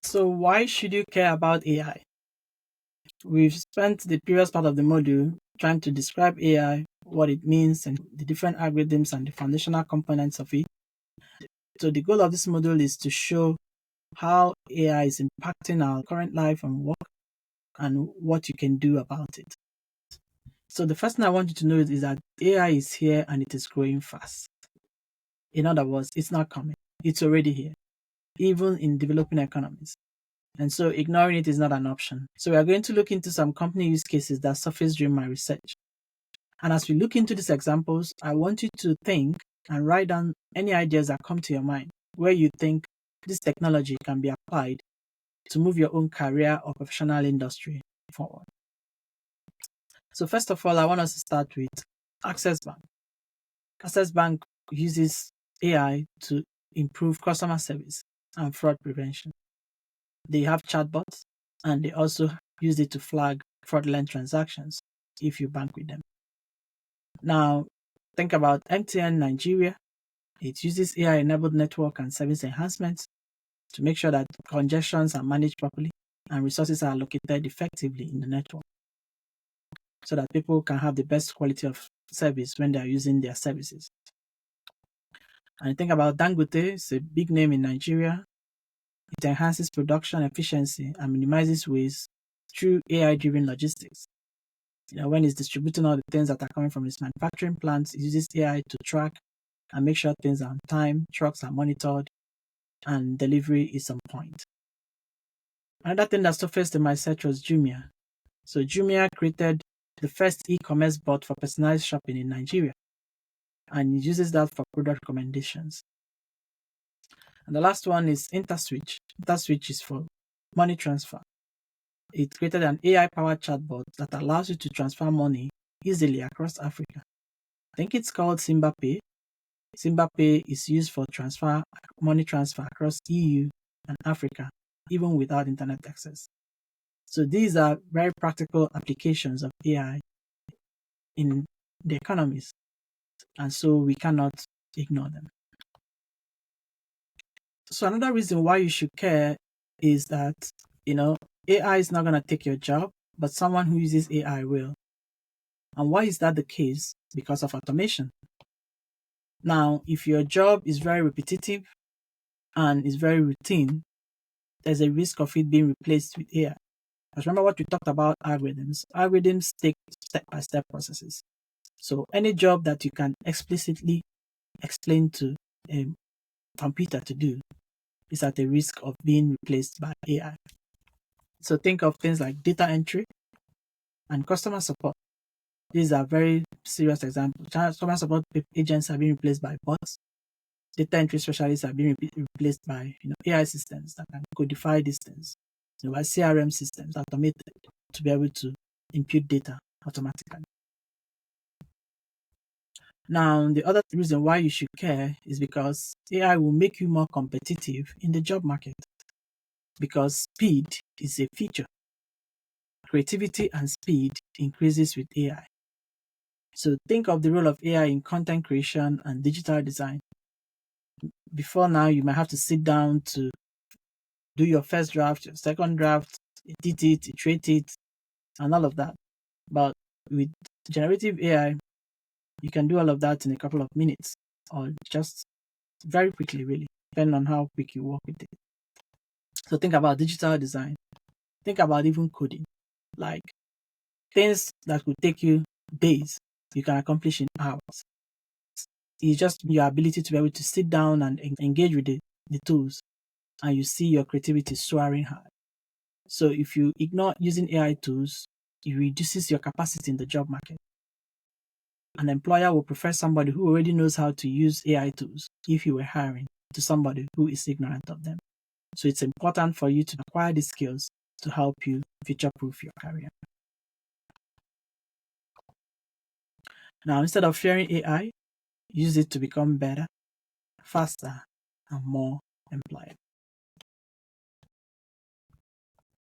So why should you care about AI? We've spent the previous part of the module trying to describe AI, what it means, and the different algorithms and the foundational components of it. So the goal of this module is to show how AI is impacting our current life and work and what you can do about it. So the first thing I want you to know is that AI is here and it is growing fast. In other words, it's not coming. It's already here, even in developing economies. And so ignoring it is not an option. So we are going to look into some company use cases that surfaced during my research. And as we look into these examples, I want you to think and write down any ideas that come to your mind where you think this technology can be applied to move your own career or professional industry forward. So first of all, I want us to start with Access Bank. Access Bank uses AI to improve customer service and fraud prevention. They have chatbots and they also use it to flag fraudulent transactions if you bank with them. Now, think about MTN Nigeria. It uses AI-enabled network and service enhancements to make sure that congestions are managed properly and resources are allocated effectively in the network so that people can have the best quality of service when they are using their services. And think about Dangote. It's a big name in Nigeria. It enhances production efficiency and minimizes waste through AI-driven logistics. When it's distributing all the things that are coming from its manufacturing plants, it uses AI to track and make sure things are on time, trucks are monitored, and delivery is on point. Another thing that surfaced in my search was Jumia. So Jumia created the first e-commerce bot for personalized shopping in Nigeria, and it uses that for product recommendations. And the last one is InterSwitch. InterSwitch is for money transfer. It created an AI-powered chatbot that allows you to transfer money easily across Africa. I think it's called Simba Pay. Simba Pay is used for money transfer across EU and Africa, even without internet access. So these are very practical applications of AI in the economies, and so we cannot ignore them. So another reason why you should care is that, AI is not going to take your job, but someone who uses AI will. And why is that the case? Because of automation. Now, if your job is very repetitive and is very routine, there's a risk of it being replaced with AI. Because remember what we talked about algorithms. Algorithms take step-by-step processes. So any job that you can explicitly explain to a computer to do is at a risk of being replaced by AI. So think of things like data entry and customer support. These are very serious examples. Customer support agents are being replaced by bots. Data entry specialists are being replaced by AI systems that can codify these things. By CRM systems automated to be able to impute data automatically. Now, the other reason why you should care is because AI will make you more competitive in the job market. Because speed is a feature. Creativity and speed increases with AI. So think of the role of AI in content creation and digital design. Before now, you might have to sit down to do your first draft, your second draft, edit it, iterate it, and all of that. But with generative AI, you can do all of that in a couple of minutes or just very quickly, really, depending on how quick you work with it. So think about digital design. Think about even coding. Like things that could take you days, you can accomplish in hours. It's just your ability to be able to sit down and engage with the tools, and you see your creativity soaring high. So if you ignore using AI tools, it reduces your capacity in the job market. An employer will prefer somebody who already knows how to use AI tools if you were hiring to somebody who is ignorant of them. So it's important for you to acquire these skills to help you future-proof your career. Now, instead of fearing AI, use it to become better, faster, and more employable.